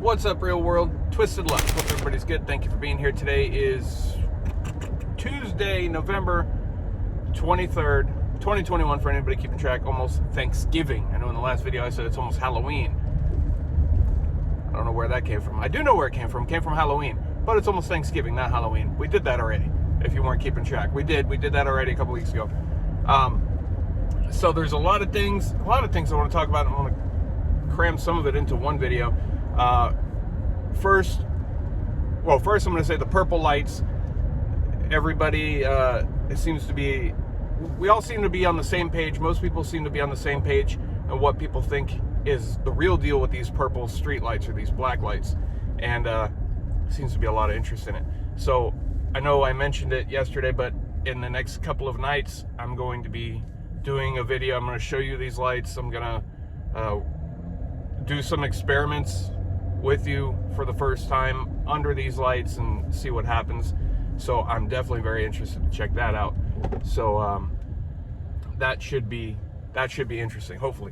What's up, real world? Twisted Love. Hope everybody's good. Thank you for being here. Today is Tuesday, November 23rd, 2021. For anybody keeping track, almost Thanksgiving. I know in the last video I said it's almost Halloween. I don't know where that came from. I do know where it came from. It came from Halloween. But it's almost Thanksgiving, not Halloween. We did that already, if you weren't keeping track. We did that already a couple weeks ago. So there's a lot of things I want to talk about. I'm going to cram some of it into one video. First I'm going to say the purple lights. Everybody, it seems to be, we all seem to be on the same page. Most people seem to be on the same page on what people think is the real deal with these purple street lights or these black lights. And seems to be a lot of interest in it. So I know I mentioned it yesterday, but in the next couple of nights, I'm going to be doing a video. I'm going to show you these lights. I'm going to do some experiments with you for the first time under these lights and see what happens. So I'm definitely very interested to check that out. So that should be interesting, hopefully.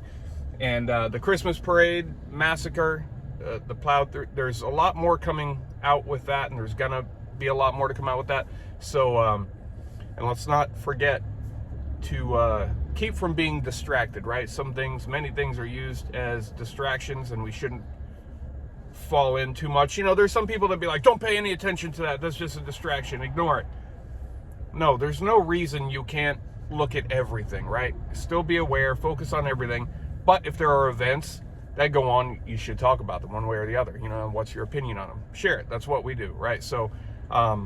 And the Christmas parade massacre, the plowed through, there's a lot more coming out with that, and there's gonna be a lot more to come out with that. So and let's not forget to keep from being distracted, right? Many things are used as distractions, and we shouldn't fall in too much. You know, there's some people that be like, don't pay any attention to that, that's just a distraction, ignore it. No, there's no reason you can't look at everything, right? Still be aware, focus on everything. But if there are events that go on, you should talk about them one way or the other. You know, what's your opinion on them? Share it. That's what we do, right? So a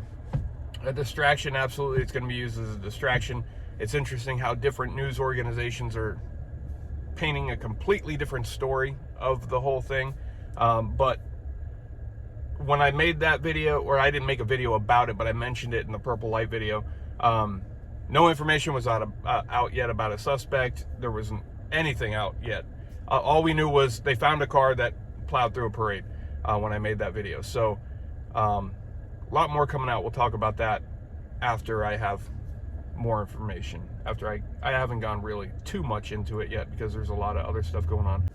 distraction, absolutely, it's going to be used as a distraction. It's interesting how different news organizations are painting a completely different story of the whole thing. But when I made that video, or I didn't make a video about it, but I mentioned it in the purple light video, no information was out yet about a suspect. There wasn't anything out yet. All we knew was they found a car that plowed through a parade when I made that video. So a lot more coming out. We'll talk about that after I have more information. After I haven't gone really too much into it yet because there's a lot of other stuff going on.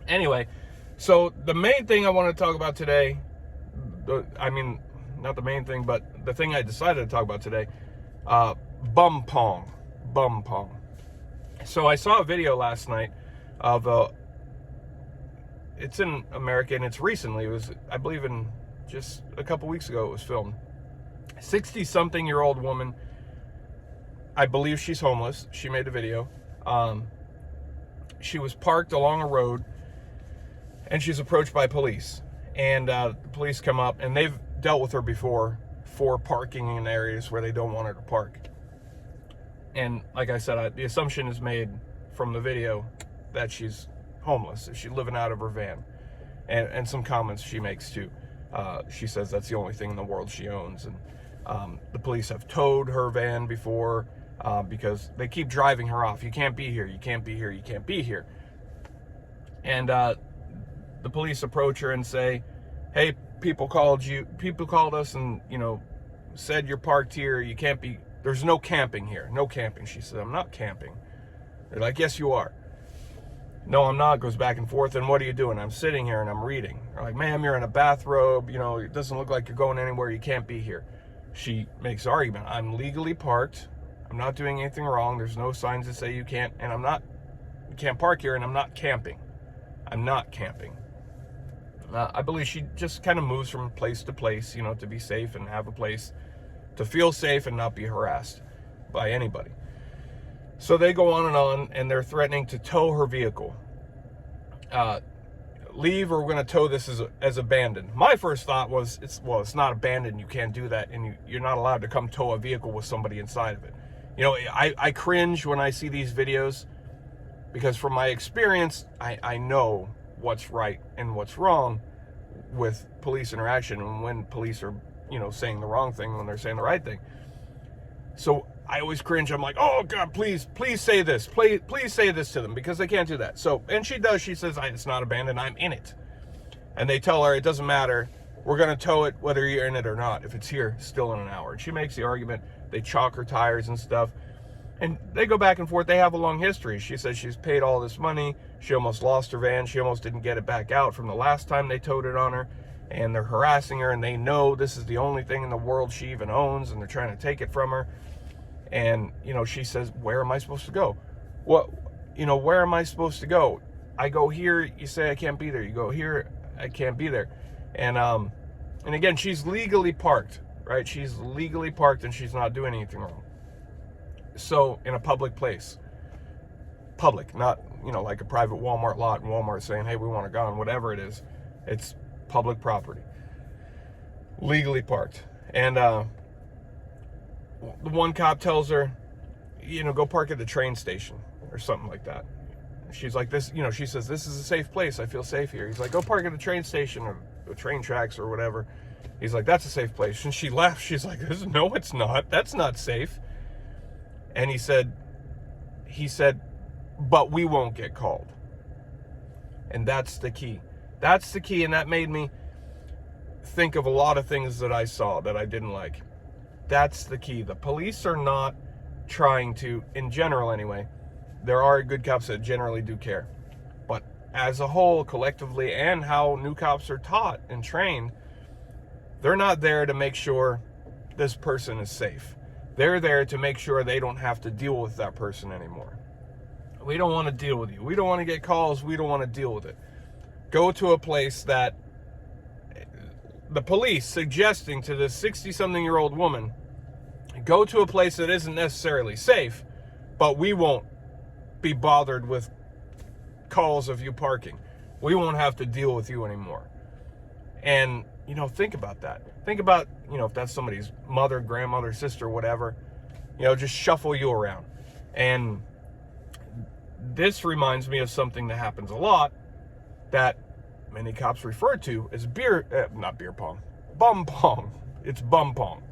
Anyway, so the main thing I want to talk about today, not the main thing, but the thing I decided to talk about today, Pong. So I saw a video last night of it's in America, and it's recently. It was, I believe, in just a couple weeks ago it was filmed. 60-something-year-old woman. I believe she's homeless. She made a video. She was parked along a road, and she's approached by police. And the police come up, and they've dealt with her before for parking in areas where they don't want her to park. And like I said, the assumption is made from the video that she's homeless, that she's living out of her van. And some comments she makes too. She says that's the only thing in the world she owns. And the police have towed her van before because they keep driving her off. You can't be here, you can't be here, you can't be here. And the police approach her and say, hey, people called us and, you know, said you're parked here, you can't be, there's no camping here, no camping. She said, I'm not camping. They're like, yes, you are. No, I'm not. Goes back and forth. And what are you doing? I'm sitting here and I'm reading. They're like, ma'am, you're in a bathrobe, you know, it doesn't look like you're going anywhere, you can't be here. She makes the argument, I'm legally parked, I'm not doing anything wrong, there's no signs that say you can't, and you can't park here, and I'm not camping. I'm not camping. I believe she just kind of moves from place to place, you know, to be safe and have a place to feel safe and not be harassed by anybody. So they go on, and they're threatening to tow her vehicle. Leave, or we're going to tow this as abandoned. My first thought was, it's not abandoned, you can't do that, and you're not allowed to come tow a vehicle with somebody inside of it. You know, I cringe when I see these videos, because from my experience, I know what's right and what's wrong with police interaction, and when police are, you know, saying the wrong thing when they're saying the right thing. So I always cringe. I'm like, oh God, please say this. Please say this to them, because they can't do that. So, and she does. She says, it's not abandoned, I'm in it. And they tell her, it doesn't matter. We're going to tow it whether you're in it or not. If it's here, still in an hour. And she makes the argument. They chalk her tires and stuff. And they go back and forth. They have a long history. She says she's paid all this money. She almost lost her van. She almost didn't get it back out from the last time they towed it on her. And they're harassing her, and they know this is the only thing in the world she even owns, and they're trying to take it from her. And, she says, where am I supposed to go? Where am I supposed to go? I go here, you say I can't be there. You go here, I can't be there. And again, she's legally parked, right? She's legally parked, and she's not doing anything wrong. So, in a public place. Public, not, like a private Walmart lot, and Walmart saying, hey, we want her gone, whatever it is. It's public property. Legally parked. And the one cop tells her, go park at the train station or something like that. She's like, this, she says, this is a safe place. I feel safe here. He's like, go park at the train station or the train tracks or whatever. He's like, that's a safe place. And she laughs. She's like, no, it's not. That's not safe. And he said, but we won't get called. And that's the key. That's the key. And that made me think of a lot of things that I saw that I didn't like. That's the key. The police are not trying to, in general anyway, there are good cops that generally do care. But as a whole, collectively, and how new cops are taught and trained, they're not there to make sure this person is safe. They're there to make sure they don't have to deal with that person anymore. We don't want to deal with you. We don't want to get calls. We don't want to deal with it. Go to a place that the police suggesting to this 60-something-year-old woman, go to a place that isn't necessarily safe, but we won't be bothered with calls of you parking. We won't have to deal with you anymore. And, think about that. Think about, if that's somebody's mother, grandmother, sister, whatever, just shuffle you around. And this reminds me of something that happens a lot that many cops refer to as not beer pong, bum pong. It's bum pong.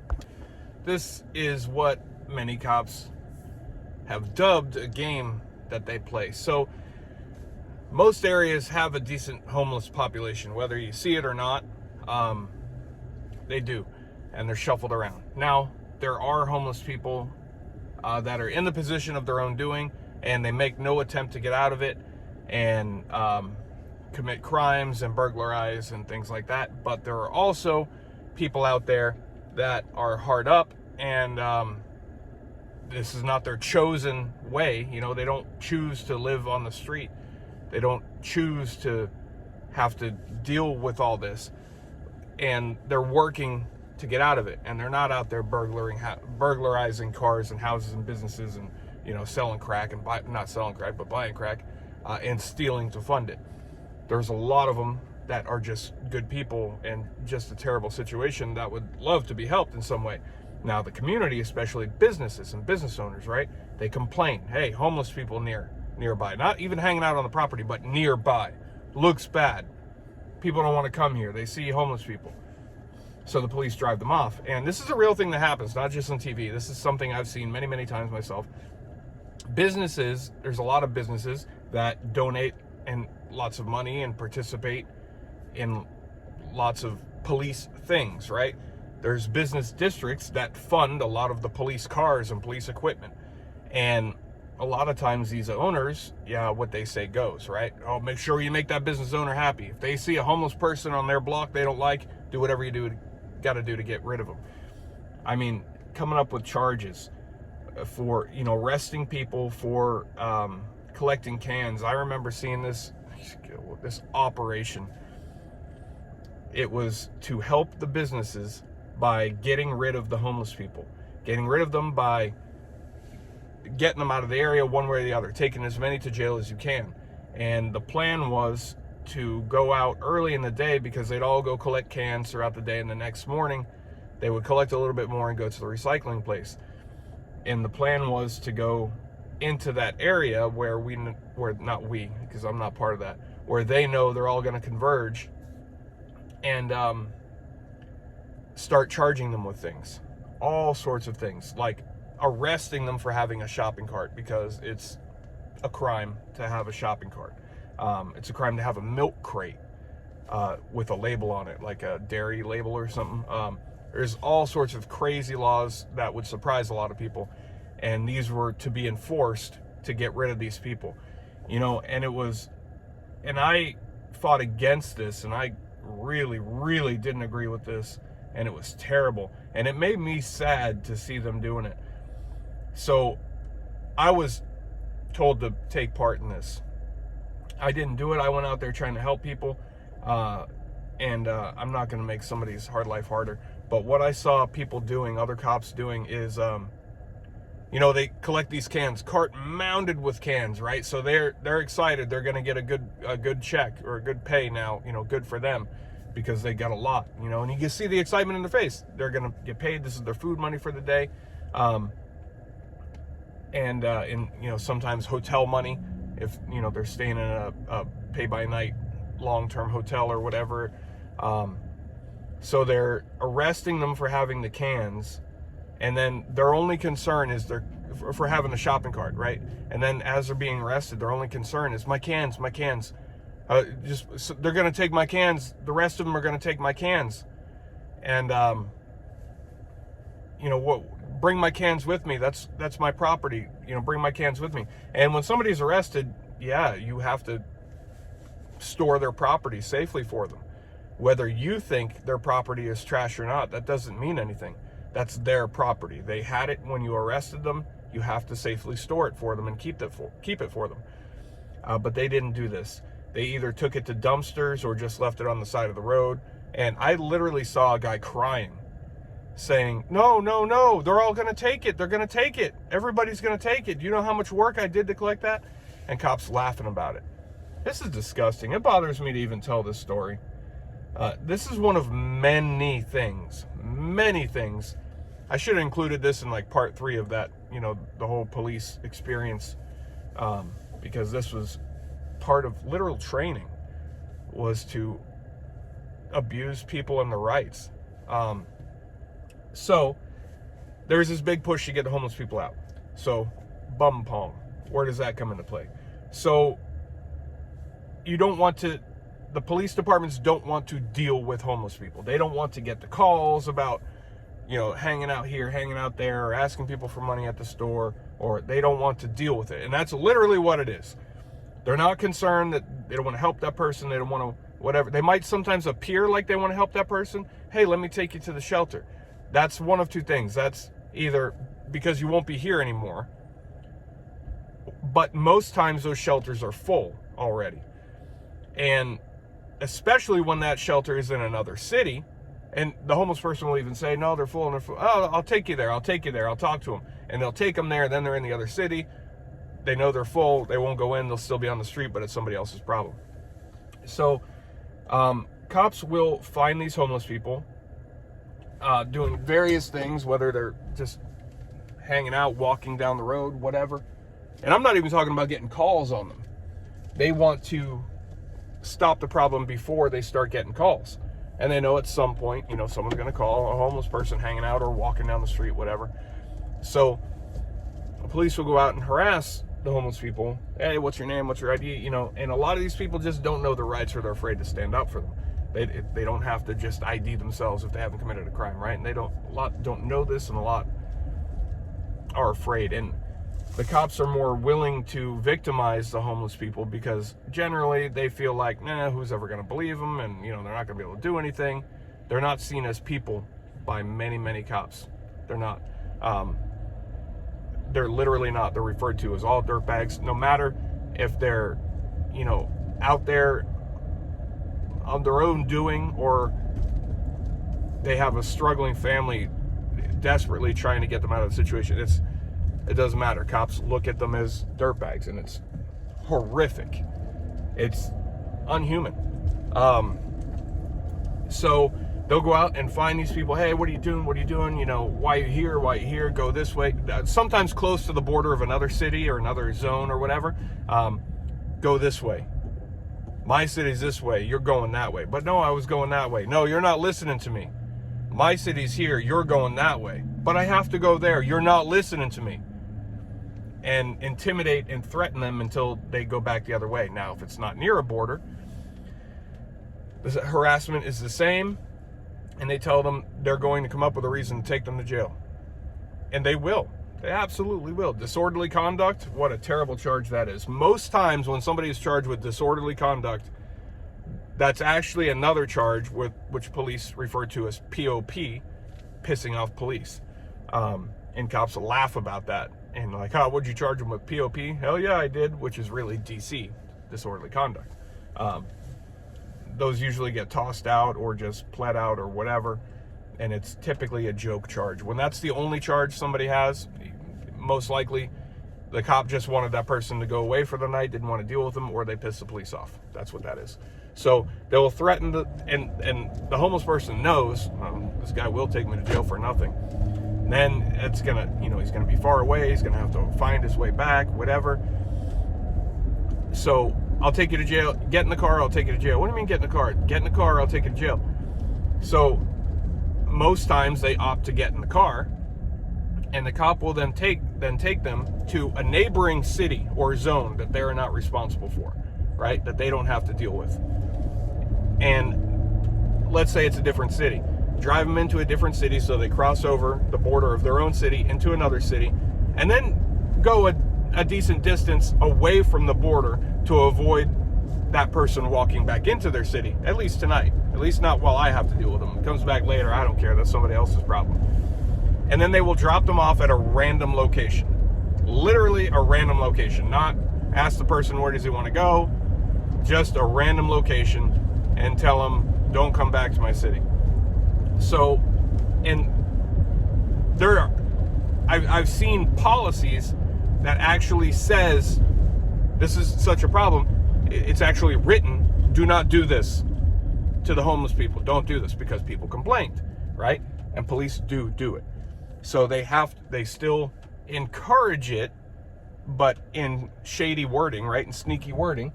This is what many cops have dubbed a game that they play. So most areas have a decent homeless population, whether you see it or not. They do, and they're shuffled around. Now, there are homeless people that are in the position of their own doing, and they make no attempt to get out of it and commit crimes and burglarize and things like that. But there are also people out there that are hard up, and this is not their chosen way. They don't choose to live on the street. They don't choose to have to deal with all this, and they're working to get out of it. And they're not out there burglarizing cars and houses and businesses and selling crack and not selling crack, but buying crack and stealing to fund it. There's a lot of them that are just good people and just a terrible situation that would love to be helped in some way. Now, the community, especially businesses and business owners, right? They complain, hey, homeless people nearby, not even hanging out on the property, but nearby. Looks bad. People don't want to come here. They see homeless people. So the police drive them off. And this is a real thing that happens, not just on TV. This is something I've seen many, many times myself. Businesses, there's a lot of businesses that donate and lots of money and participate in lots of police things, right? There's business districts that fund a lot of the police cars and police equipment. And a lot of times these owners, what they say goes, right? Oh, make sure you make that business owner happy. If they see a homeless person on their block they don't like, do whatever you got to do to get rid of them. I mean, coming up with charges for, arresting people for collecting cans. I remember seeing this operation. It was to help the businesses by getting rid of the homeless people, getting rid of them by getting them out of the area one way or the other, taking as many to jail as you can. And the plan was to go out early in the day because they'd all go collect cans throughout the day, and the next morning they would collect a little bit more and go to the recycling place. And the plan was to go into that area where not we, because I'm not part of that, where they know they're all going to converge and start charging them with things, all sorts of things, like arresting them for having a shopping cart, because it's a crime to have a shopping cart. It's a crime to have a milk crate with a label on it, like a dairy label or something. There's all sorts of crazy laws that would surprise a lot of people, and these were to be enforced to get rid of these people, and it was and I fought against this, and I really, really didn't agree with this, and it was terrible, and it made me sad to see them doing it. So I was told to take part in this. I didn't do it. I went out there trying to help people, and I'm not going to make somebody's hard life harder, but what I saw people doing, other cops doing, is they collect these cans, cart mounted with cans, right? So they're excited. They're going to get a good check or a good pay now, good for them, because they got a lot, and you can see the excitement in their face. They're going to get paid. This is their food money for the day. And sometimes hotel money, if, they're staying in a pay-by-night long-term hotel or whatever. So they're arresting them for having the cans, and then their only concern is for having a shopping cart, right? And then as they're being arrested, their only concern is my cans. So they're going to take my cans. The rest of them are going to take my cans. And, bring my cans with me. That's my property. Bring my cans with me. And when somebody's arrested, yeah, you have to store their property safely for them. Whether you think their property is trash or not, that doesn't mean anything. That's their property. They had it when you arrested them. You have to safely store it for them and keep it for them. But they didn't do this. They either took it to dumpsters or just left it on the side of the road. And I literally saw a guy crying, saying, no, they're all going to take it. They're going to take it. Everybody's going to take it. Do you know how much work I did to collect that? And cops laughing about it. This is disgusting. It bothers me to even tell this story. This is one of many things. I should have included this in like part 3 of that, the whole police experience, because this was part of literal training, was to abuse people and their rights. So there's this big push to get the homeless people out. So bum Pong, where does that come into play? So the police departments don't want to deal with homeless people. They don't want to get the calls about, hanging out here, hanging out there, or asking people for money at the store, or they don't want to deal with it. And that's literally what it is. They're not concerned that they don't want to help that person. They don't want to, whatever. They might sometimes appear like they want to help that person. Hey, let me take you to the shelter. That's one of two things. That's either because you won't be here anymore, but most times those shelters are full already. And especially when that shelter is in another city, and the homeless person will even say, no, they're full, and they're full. Oh, I'll take you there. I'll talk to them. And they'll take them there, then they're in the other city. They know they're full. They won't go in. They'll still be on the street, but it's somebody else's problem. So cops will find these homeless people doing various things, whether they're just hanging out, walking down the road, whatever. And I'm not even talking about getting calls on them. They want to stop the problem before they start getting calls. And they know at some point, someone's going to call a homeless person hanging out or walking down the street, whatever. So the police will go out and harass the homeless people. Hey, what's your name? What's your ID? And a lot of these people just don't know their rights, or they're afraid to stand up for them. They don't have to just ID themselves if they haven't committed a crime, right? And a lot don't know this, and a lot are afraid. And the cops are more willing to victimize the homeless people because generally they feel like, who's ever going to believe them? And, they're not going to be able to do anything. They're not seen as people by many, many cops. They're not. They're literally not. They're referred to as all dirtbags, no matter if they're, out there on their own doing, or they have a struggling family desperately trying to get them out of the situation. It doesn't matter. Cops look at them as dirtbags, and it's horrific. It's unhuman. So they'll go out and find these people. Hey, what are you doing? What are you doing? Why are you here? Why are you here? Go this way. Sometimes close to the border of another city or another zone or whatever. Go this way. My city's this way. You're going that way. But no, I was going that way. No, you're not listening to me. My city's here. You're going that way. But I have to go there. You're not listening to me. And intimidate and threaten them until they go back the other way. Now, if it's not near a border, the harassment is the same, and they tell them they're going to come up with a reason to take them to jail. And they will. They absolutely will. Disorderly conduct, what a terrible charge that is. Most times when somebody is charged with disorderly conduct, that's actually another charge which police refer to as POP, pissing off police. And cops will laugh about that. And like, oh, what'd you charge them with, POP? Hell yeah, I did, which is really DC, disorderly conduct. Those usually get tossed out or just pled out or whatever. And it's typically a joke charge. When that's the only charge somebody has, most likely the cop just wanted that person to go away for the night, didn't want to deal with them, or they pissed the police off. That's what that is. So they will threaten and the homeless person knows, this guy will take me to jail for nothing. Then it's gonna, he's gonna be far away, he's gonna have to find his way back, whatever. So I'll take you to jail, get in the car, I'll take you to jail. What do you mean get in the car? Get in the car, I'll take you to jail. So most times they opt to get in the car, and the cop will then take them to a neighboring city or zone that they're not responsible for, right? That they don't have to deal with. And let's say it's a different city. Drive them into a different city so they cross over the border of their own city into another city, and then go a decent distance away from the border to avoid that person walking back into their city, at least tonight. At least not while I have to deal with them. It comes back later, I don't care, that's somebody else's problem. And then they will drop them off at a random location. Literally a random location. Not ask the person where does he want to go, just a random location, and tell them, don't come back to my city. So, and I've seen policies that actually says, this is such a problem, it's actually written, do not do this to the homeless people. Don't do this, because people complained, right? And police do it. So they still encourage it, but in shady wording, right? In sneaky wording.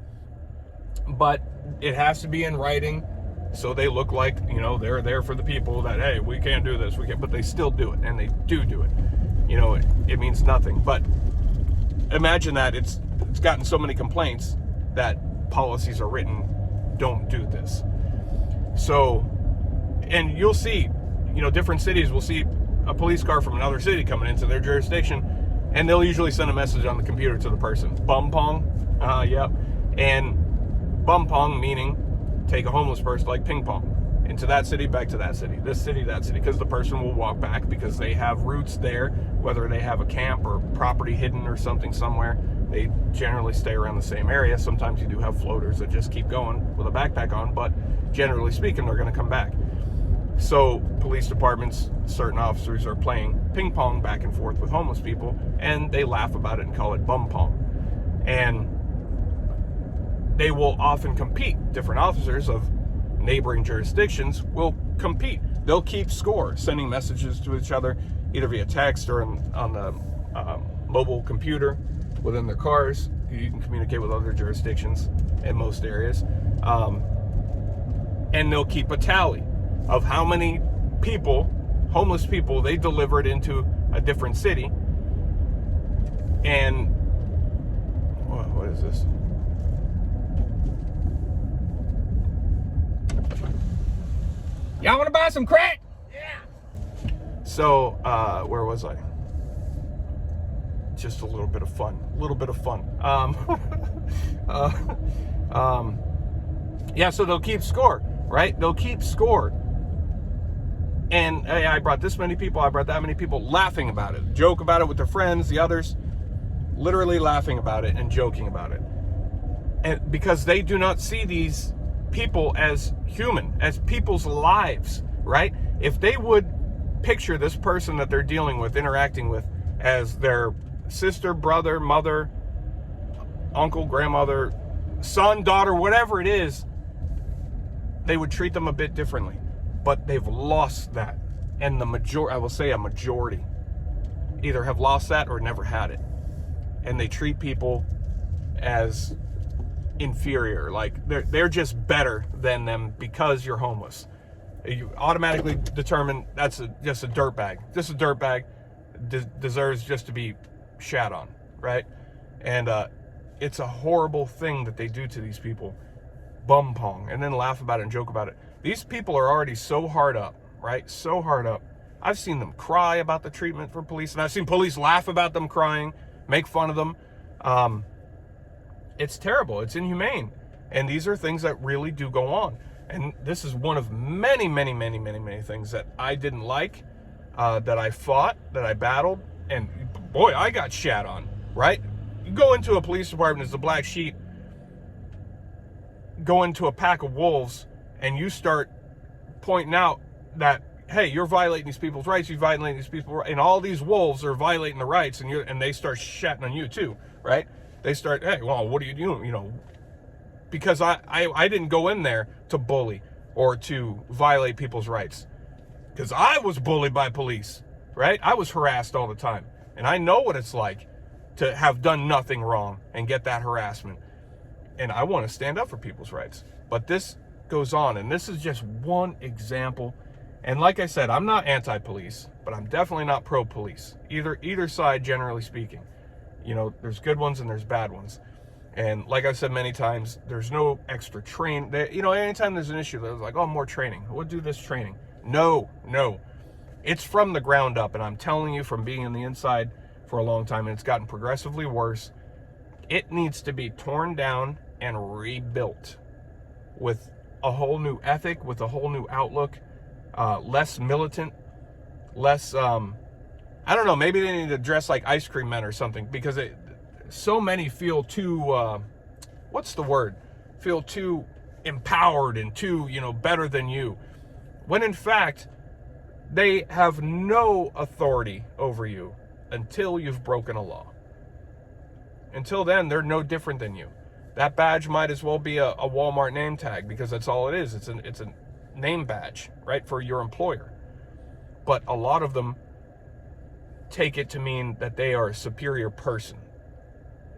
But it has to be in writing, so they look like, they're there for the people, that, hey, we can't do this, but they still do it, and they do it. It means nothing. But imagine that it's gotten so many complaints that policies are written, don't do this. So, and you'll see, different cities will see a police car from another city coming into their jurisdiction, and they'll usually send a message on the computer to the person. Bum pong, yep. And bum pong meaning take a homeless person, like ping pong, into that city, back to that city, this city, that city, because the person will walk back because they have roots there, whether they have a camp or property hidden or something somewhere. They generally stay around the same area. Sometimes you do have floaters that just keep going with a backpack on, but generally speaking, they're going to come back. So police departments, certain officers are playing ping pong back and forth with homeless people, and they laugh about it and call it bum pong. And they will often compete. Different officers of neighboring jurisdictions will compete. They'll keep score, sending messages to each other, either via text or on the mobile computer within their cars. You can communicate with other jurisdictions in most areas. And they'll keep a tally of how many people, homeless people, they delivered into a different city. And what is this? Y'all want to buy some crack? Yeah. So, where was I? Just a little bit of fun. Yeah, so they'll keep score, right? They'll keep score. And hey, I brought this many people, I brought that many people, laughing about it, joke about it with their friends, the others, literally laughing about it and joking about it. And because they do not see these people as human, as people's lives, right? If they would picture this person that they're dealing with, interacting with, as their sister, brother, mother, uncle, grandmother, son, daughter, whatever it is, they would treat them a bit differently. But they've lost that. And I will say a majority, either have lost that or never had it. And they treat people as inferior, like they're just better than them because you're homeless. You automatically determine that's just a dirtbag. Just a dirtbag deserves just to be shat on, right? And it's a horrible thing that they do to these people. Bum pong, and then laugh about it and joke about it. These people are already so hard up, right? So hard up I've seen them cry about the treatment for police, and I've seen police laugh about them crying, make fun of them. It's terrible. It's inhumane. And these are things that really do go on. And this is one of many, many, many, many, many things that I didn't like, that I fought, that I battled. And boy, I got shat on, right? You go into a police department as a black sheep, go into a pack of wolves, and you start pointing out that, hey, you're violating these people's rights, you're violating these people, and all these wolves are violating the rights, and they start shatting on you too, right? They start, hey, well, what are you doing? You know, because I didn't go in there to bully or to violate people's rights, because I was bullied by police, right? I was harassed all the time, and I know what it's like to have done nothing wrong and get that harassment. And I want to stand up for people's rights. But this goes on, and this is just one example. And like I said, I'm not anti-police, but I'm definitely not pro-police. Either side, generally speaking. You know, there's good ones and there's bad ones. And like I've said many times, there's no extra train. You know, anytime there's an issue, there's like, oh, more training. We'll do this training. No. It's from the ground up, and I'm telling you from being on the inside for a long time, and it's gotten progressively worse. It needs to be torn down and rebuilt with a whole new ethic, with a whole new outlook, less militant, less, I don't know, maybe they need to dress like ice cream men or something, because so many feel too, what's the word? Feel too empowered and too, better than you. When in fact, they have no authority over you until you've broken a law. Until then, they're no different than you. That badge might as well be a Walmart name tag, because that's all it is. It's a name badge, right, for your employer. But a lot of them take it to mean that they are a superior person.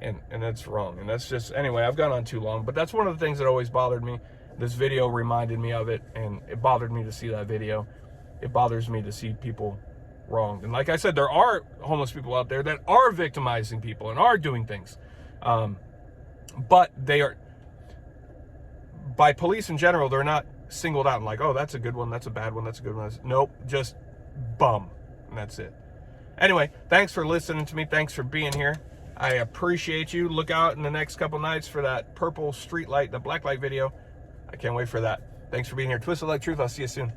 And that's wrong. And that's just, anyway, I've gone on too long. But that's one of the things that always bothered me. This video reminded me of it, and it bothered me to see that video. It bothers me to see people wronged. And like I said, there are homeless people out there that are victimizing people and are doing things. But they are, by police in general, they're not singled out and like, oh, that's a good one, that's a bad one, that's a good one. Nope, just bum. And that's it. Anyway, thanks for listening to me. Thanks for being here. I appreciate you. Look out in the next couple nights for that purple street light, the black light video. I can't wait for that. Thanks for being here. Twisted Like Truth. I'll see you soon.